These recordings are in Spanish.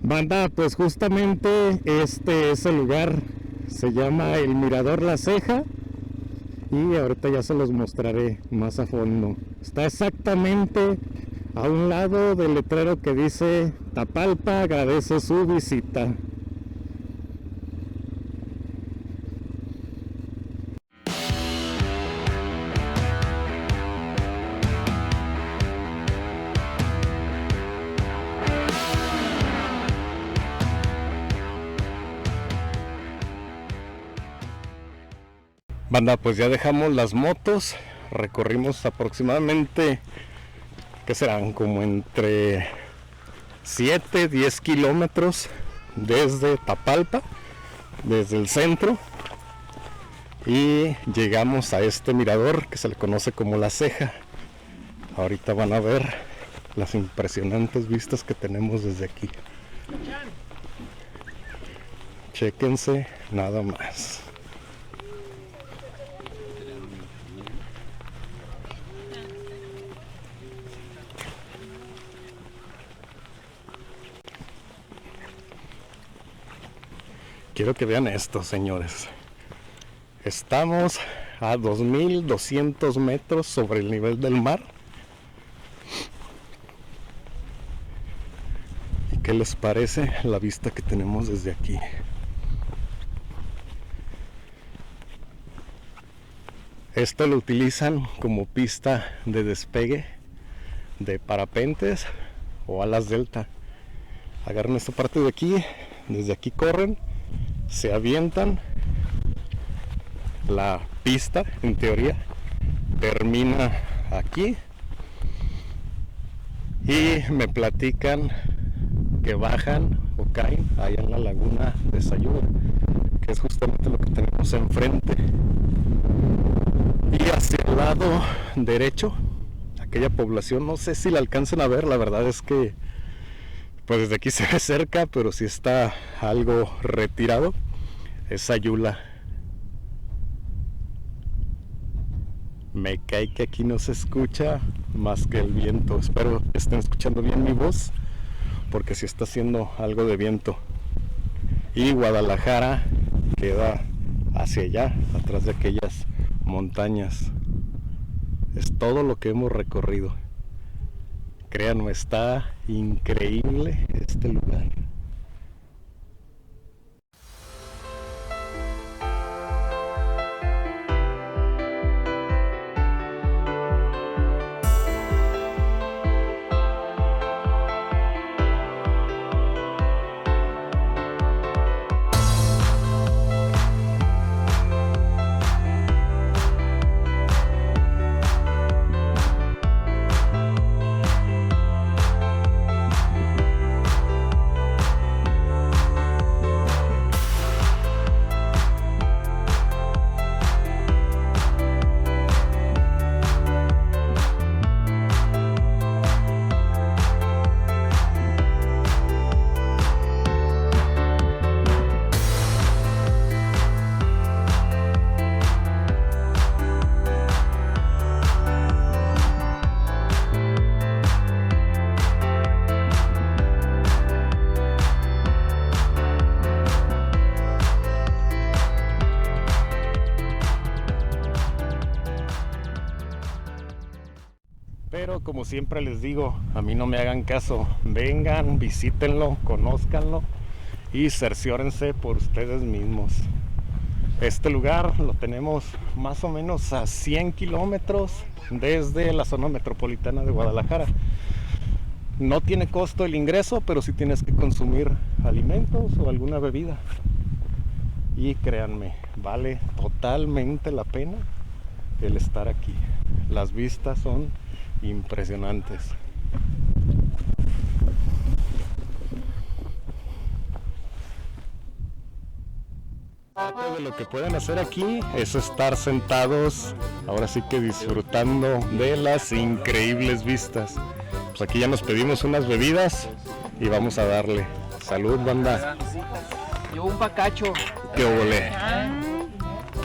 Banda, pues justamente este es el lugar, se llama el Mirador La Ceja y ahorita ya se los mostraré más a fondo. Está exactamente a un lado del letrero que dice Tapalpa agradece su visita. Banda, pues ya dejamos las motos, recorrimos aproximadamente, ¿qué serán? Como entre 7, 10 kilómetros desde Tapalpa, desde el centro, y llegamos a este mirador que se le conoce como La Ceja. Ahorita van a ver las impresionantes vistas que tenemos desde aquí. Chéquense nada más. Quiero que vean esto, señores. Estamos a 2200 metros sobre el nivel del mar. ¿Y qué les parece la vista que tenemos desde aquí? Esto lo utilizan como pista de despegue de parapentes o alas delta. Agarran esta parte de aquí, desde aquí corren, se avientan, la pista en teoría termina aquí y me platican que bajan o caen ahí en la laguna de Sayula, que es justamente lo que tenemos enfrente, y hacia el lado derecho aquella población, no sé si la alcancen a ver, la verdad es que pues desde aquí se ve cerca, pero sí está algo retirado. Es Sayula. Me cae que aquí no se escucha más que el viento. Espero que estén escuchando bien mi voz, porque sí está haciendo algo de viento. Y Guadalajara queda hacia allá, atrás de aquellas montañas. Es todo lo que hemos recorrido. Créanme, está increíble este lugar. Pero como siempre les digo, a mí no me hagan caso. Vengan, visítenlo, conózcanlo y cerciórense por ustedes mismos. Este lugar lo tenemos más o menos a 100 kilómetros desde la zona metropolitana de Guadalajara. No tiene costo el ingreso, pero sí tienes que consumir alimentos o alguna bebida. Y créanme, vale totalmente la pena el estar aquí. Las vistas son impresionantes. Parte de lo que pueden hacer aquí es estar sentados, ahora sí que disfrutando de las increíbles vistas. Pues aquí ya nos pedimos unas bebidas y vamos a darle. Salud, banda. Yo un bacacho. ¡Qué ole!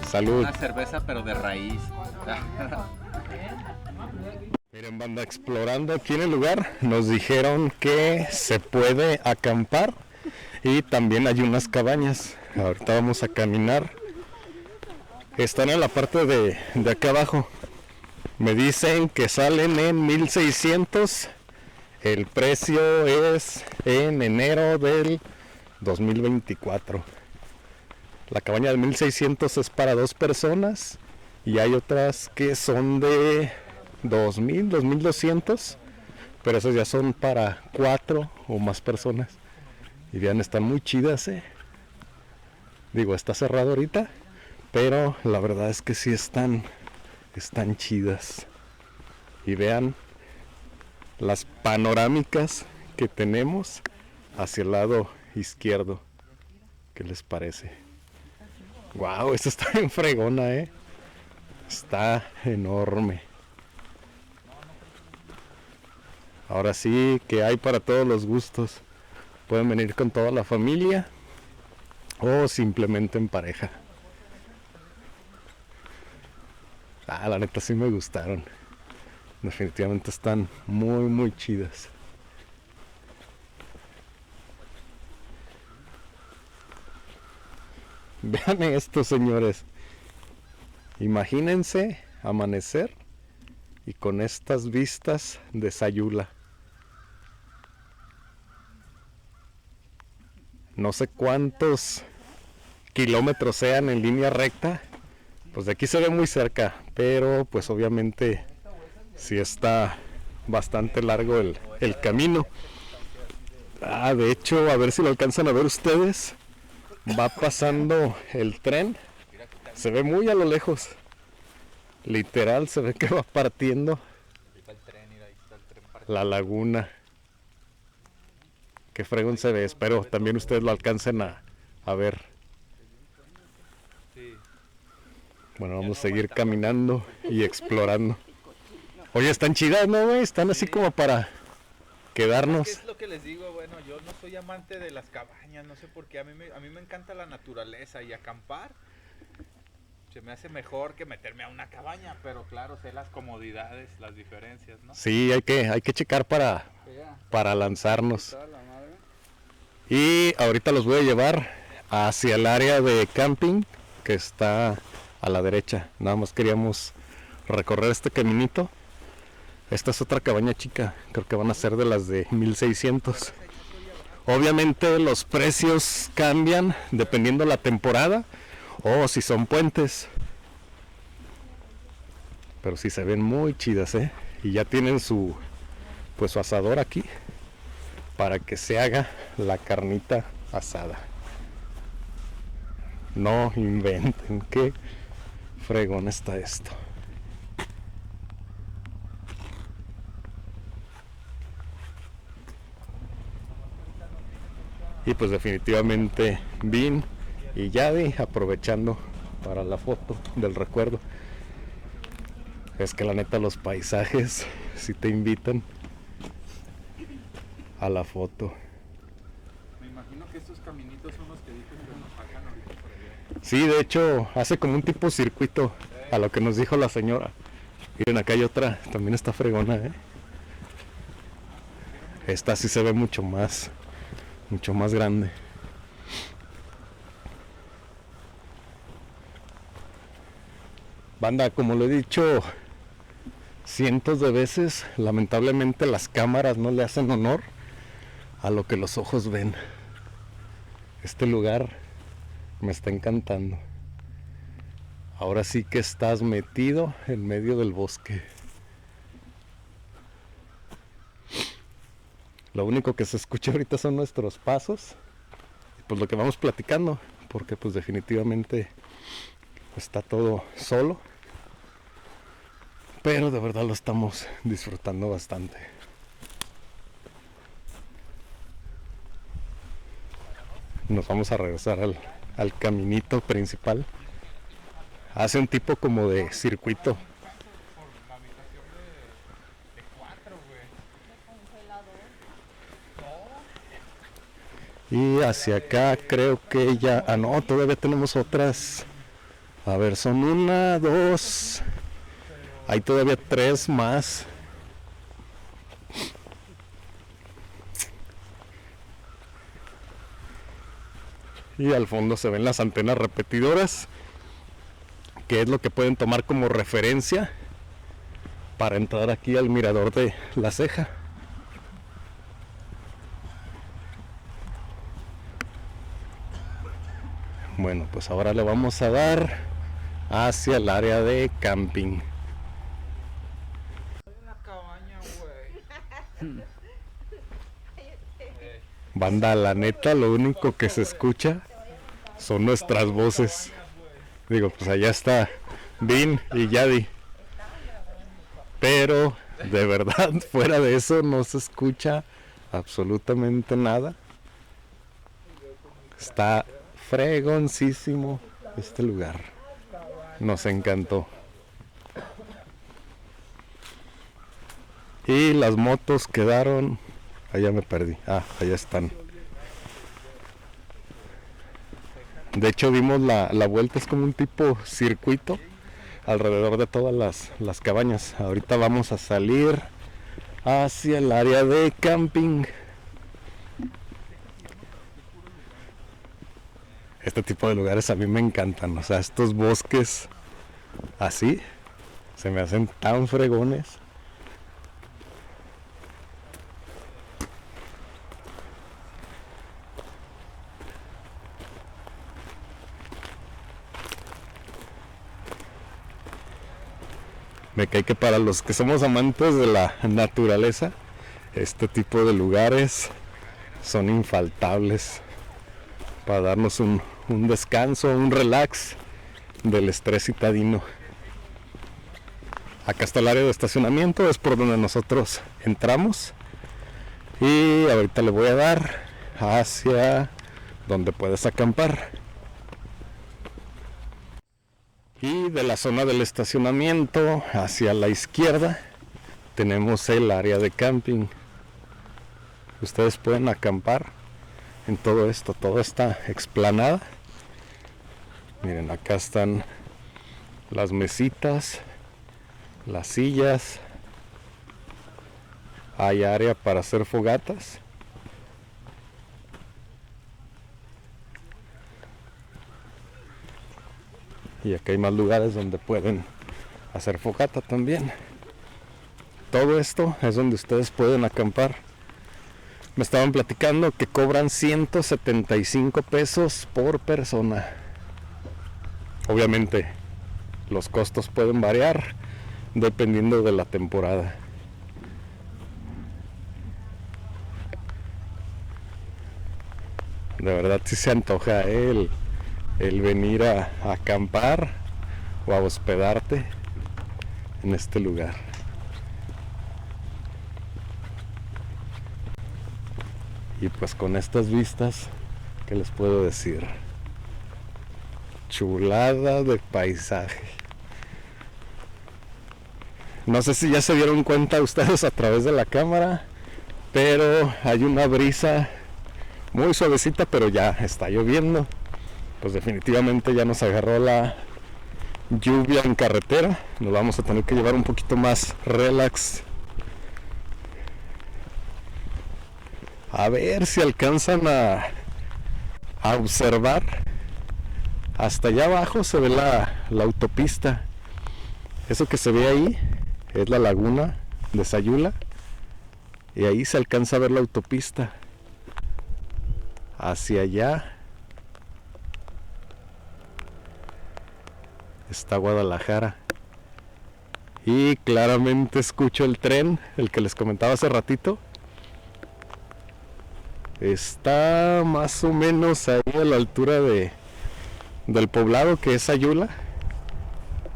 Salud. Una cerveza pero de raíz. Miren, banda, explorando aquí en el lugar nos dijeron que se puede acampar Y también hay unas cabañas. Ahorita vamos a caminar. Están en la parte de acá abajo. Me dicen que salen en 1600. El precio es en enero del 2024. La cabaña de 1600 es para 2 personas. Y hay otras que son de 2000, 2200. Pero esas ya son para 4 o más personas. Y vean, están muy chidas, Digo, está cerrado ahorita. Pero la verdad es que sí están chidas. Y vean las panorámicas que tenemos hacia el lado izquierdo. ¿Qué les parece? Wow, esta está bien fregona, Está enorme. Ahora sí que hay para todos los gustos. Pueden venir con toda la familia o simplemente en pareja. La neta sí me gustaron. Definitivamente están muy muy chidas. Vean esto, señores. Imagínense amanecer y con estas vistas de Sayula. No sé cuántos kilómetros sean en línea recta. Pues de aquí se ve muy cerca, pero pues obviamente sí está bastante largo el camino. De hecho, a ver si lo alcanzan a ver ustedes. Va pasando el tren. Se ve muy a lo lejos. Literal se ve que va partiendo la laguna. Qué fregón se ve. Espero también ustedes lo alcancen a ver. Bueno, vamos a seguir caminando y explorando. Oye, están chidas, ¿no, güey? Están así como para quedarnos. Es lo que les digo, bueno, yo no soy amante de las cabañas, no sé por qué, a mí me encanta la naturaleza y acampar. Se me hace mejor que meterme a una cabaña, pero claro, sé las comodidades, las diferencias, ¿no? Sí, hay que checar para lanzarnos. Y ahorita los voy a llevar hacia el área de camping que está a la derecha. Nada más queríamos recorrer este caminito. Esta es otra cabaña chica, creo que van a ser de las de 1600. Obviamente los precios cambian dependiendo la temporada o si son puentes. Pero sí se ven muy chidas, y ya tienen su asador aquí para que se haga la carnita asada. No inventen, qué fregón está esto. Y pues definitivamente Vin y Yadi aprovechando para la foto del recuerdo. Es que la neta los paisajes sí te invitan a la foto. Me imagino que estos caminitos son los que dicen que nos sacan ahorita por allá. Sí, de hecho hace como un tipo circuito a lo que nos dijo la señora. Miren, acá hay otra, también está fregona, Esta sí se ve mucho más grande. Banda, como lo he dicho cientos de veces, lamentablemente las cámaras no le hacen honor a lo que los ojos ven. Este lugar me está encantando. Ahora sí que estás metido en medio del bosque. Lo único que se escucha ahorita son nuestros pasos y pues lo que vamos platicando, porque pues definitivamente está todo solo, pero de verdad lo estamos disfrutando bastante. Nos vamos a regresar al caminito principal. Hace un tipo como de circuito. Y hacia acá creo que ya... no, todavía tenemos otras. A ver, son 1, 2. Hay todavía 3 más. Y al fondo se ven las antenas repetidoras, que es lo que pueden tomar como referencia para entrar aquí al mirador de La Ceja. Bueno, pues ahora le vamos a dar hacia el área de camping. Una cabaña, güey. Banda, la neta, lo único que se escucha son nuestras voces. Digo, pues allá está Vin y Yadi. Pero, de verdad, fuera de eso no se escucha absolutamente nada. Está fregoncísimo este lugar. Nos encantó. Y las motos quedaron... Allá me perdí. Ah, allá están. De hecho vimos la vuelta, es como un tipo circuito alrededor de todas las cabañas. Ahorita vamos a salir hacia el área de camping. Este tipo de lugares a mí me encantan. O sea, estos bosques así se me hacen tan fregones. Me cae que para los que somos amantes de la naturaleza, este tipo de lugares son infaltables para darnos un descanso, un relax del estrés citadino. Acá está el área de estacionamiento, es por donde nosotros entramos. Y ahorita le voy a dar hacia donde puedes acampar. Y de la zona del estacionamiento hacia la izquierda tenemos el área de camping. Ustedes pueden acampar en todo esto, toda esta explanada. Miren, acá están las mesitas, las sillas. Hay área para hacer fogatas. Y acá hay más lugares donde pueden hacer fogata también. Todo esto es donde ustedes pueden acampar. Me estaban platicando que cobran 175 pesos por persona. Obviamente los costos pueden variar dependiendo de la temporada. De verdad sí se antoja el venir a acampar o a hospedarte en este lugar. Y pues con estas vistas, ¿qué les puedo decir? Chulada de paisaje. No sé si ya se dieron cuenta ustedes a través de la cámara, pero hay una brisa muy suavecita, pero ya está lloviendo. Pues definitivamente ya nos agarró la lluvia en carretera. Nos vamos a tener que llevar un poquito más relax. A ver si alcanzan a observar. Hasta allá abajo se ve la autopista. Eso que se ve ahí es la laguna de Sayula. Y ahí se alcanza a ver la autopista. Hacia allá está Guadalajara. Y claramente escucho el tren, el que les comentaba hace ratito. Está más o menos ahí a la altura del poblado que es Sayula.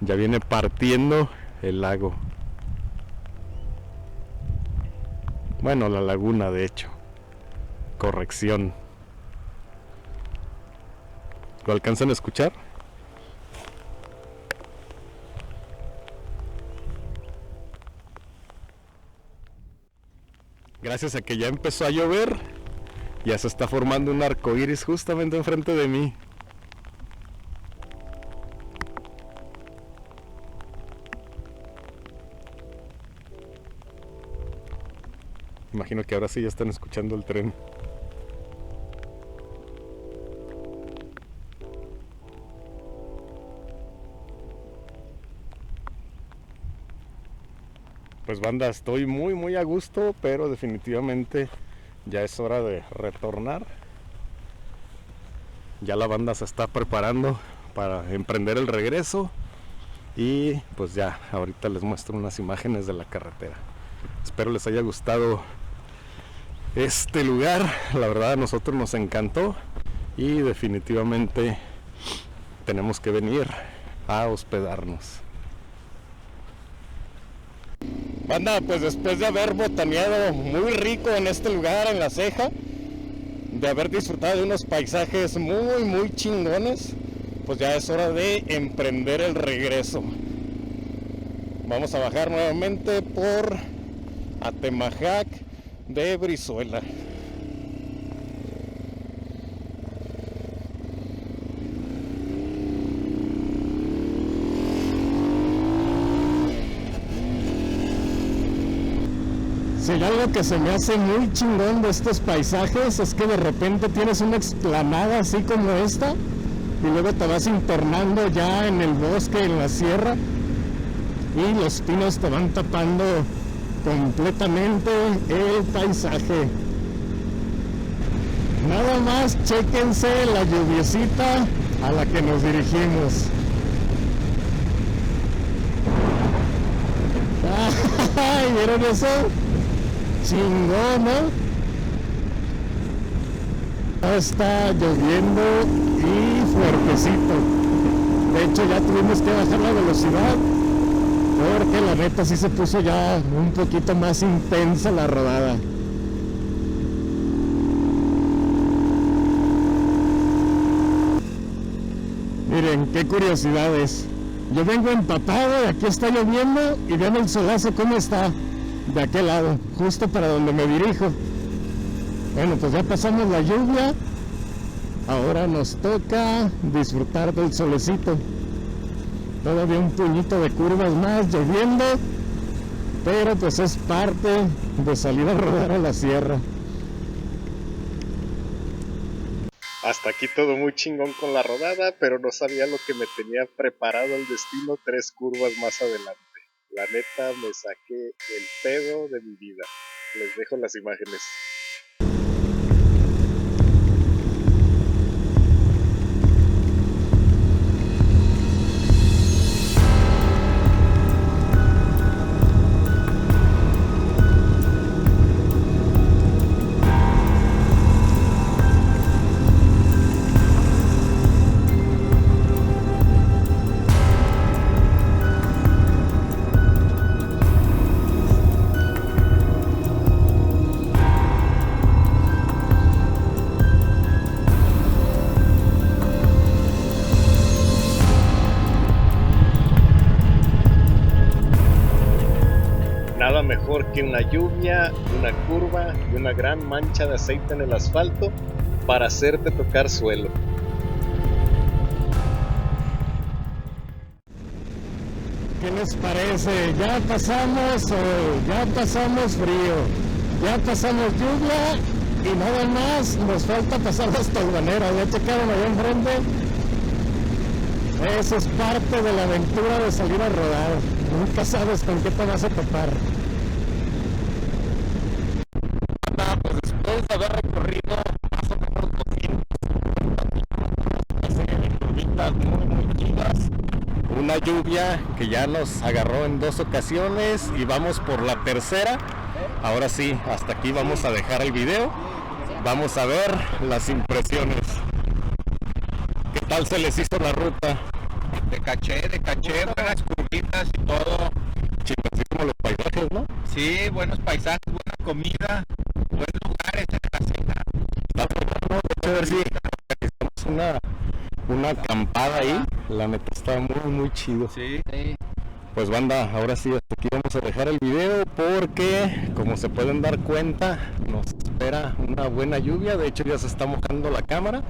Ya viene partiendo el lago. Bueno, la laguna de hecho. Corrección. ¿Lo alcanzan a escuchar? Gracias a que ya empezó a llover, ya se está formando un arco iris justamente enfrente de mí. Imagino que ahora sí ya están escuchando el tren. Pues banda, estoy muy a gusto, pero definitivamente ya es hora de retornar. Ya la banda se está preparando para emprender el regreso y pues ya, ahorita les muestro unas imágenes de la carretera. Espero les haya gustado este lugar, la verdad a nosotros nos encantó y definitivamente tenemos que venir a hospedarnos. Banda, pues después de haber botaneado muy rico en este lugar, en La Ceja, de haber disfrutado de unos paisajes muy chingones, pues ya es hora de emprender el regreso. Vamos a bajar nuevamente por Atemajac de Brizuela. Si hay algo que se me hace muy chingón de estos paisajes es que de repente tienes una explanada así como esta y luego te vas internando ya en el bosque, en la sierra, y los pinos te van tapando completamente el paisaje. Nada más chéquense la lluviecita a la que nos dirigimos. ¡Ay! ¿Vieron eso? Chingón, ¿no? Está lloviendo y fuertecito. De hecho ya tuvimos que bajar la velocidad porque la neta sí se puso ya un poquito más intensa la rodada. Miren, qué curiosidades. Yo vengo empapado y aquí está lloviendo y vean el solazo cómo está de aquel lado, justo para donde me dirijo. Bueno, pues ya pasamos la lluvia. Ahora nos toca disfrutar del solecito. Todavía un puñito de curvas más lloviendo, pero pues es parte de salir a rodar a la sierra. Hasta aquí todo muy chingón con la rodada, pero no sabía lo que me tenía preparado el destino 3 curvas más adelante. La neta me saqué el pedo de mi vida. Les dejo las imágenes. Nada mejor que una lluvia, una curva y una gran mancha de aceite en el asfalto para hacerte tocar suelo. ¿Qué les parece? Ya pasamos frío, ya pasamos lluvia y nada más nos falta pasar las tolvaneras. ¿Ya checaron allá enfrente? Eso es parte de la aventura de salir a rodar. Nunca sabes con qué te vas a topar. Pues después de haber recorrido más o menos 250 kilómetros, curvitas muy chidas, una lluvia que ya nos agarró en 2 ocasiones y vamos por la tercera. Ahora sí, hasta aquí vamos a dejar el video. Vamos a ver las impresiones. ¿Qué tal se les hizo la ruta? De caché, buenas curvitas y todo. Chicos, así como los paisajes, ¿no? Sí, buenos paisajes, buena comida, buenos lugares en La Ceja. A ver si hacemos una acampada ahí. La neta está muy chido. Sí. Pues banda, ahora sí, hasta aquí vamos a dejar el video porque, como se pueden dar cuenta, nos espera una buena lluvia. De hecho ya se está mojando la cámara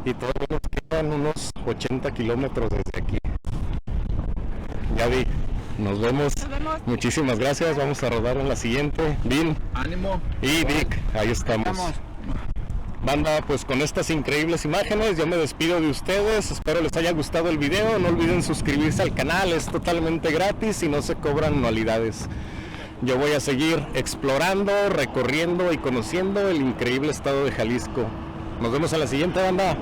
y todavía nos quedan unos 80 kilómetros desde aquí. Gaby, nos vemos. Muchísimas gracias. Vamos a rodar en la siguiente. Vin. Ánimo. Y Vic, ahí estamos. Banda, pues con estas increíbles imágenes yo me despido de ustedes. Espero les haya gustado el video. No olviden suscribirse al canal, es totalmente gratis y no se cobran anualidades. Yo voy a seguir explorando, recorriendo y conociendo el increíble estado de Jalisco. Nos vemos a la siguiente, banda.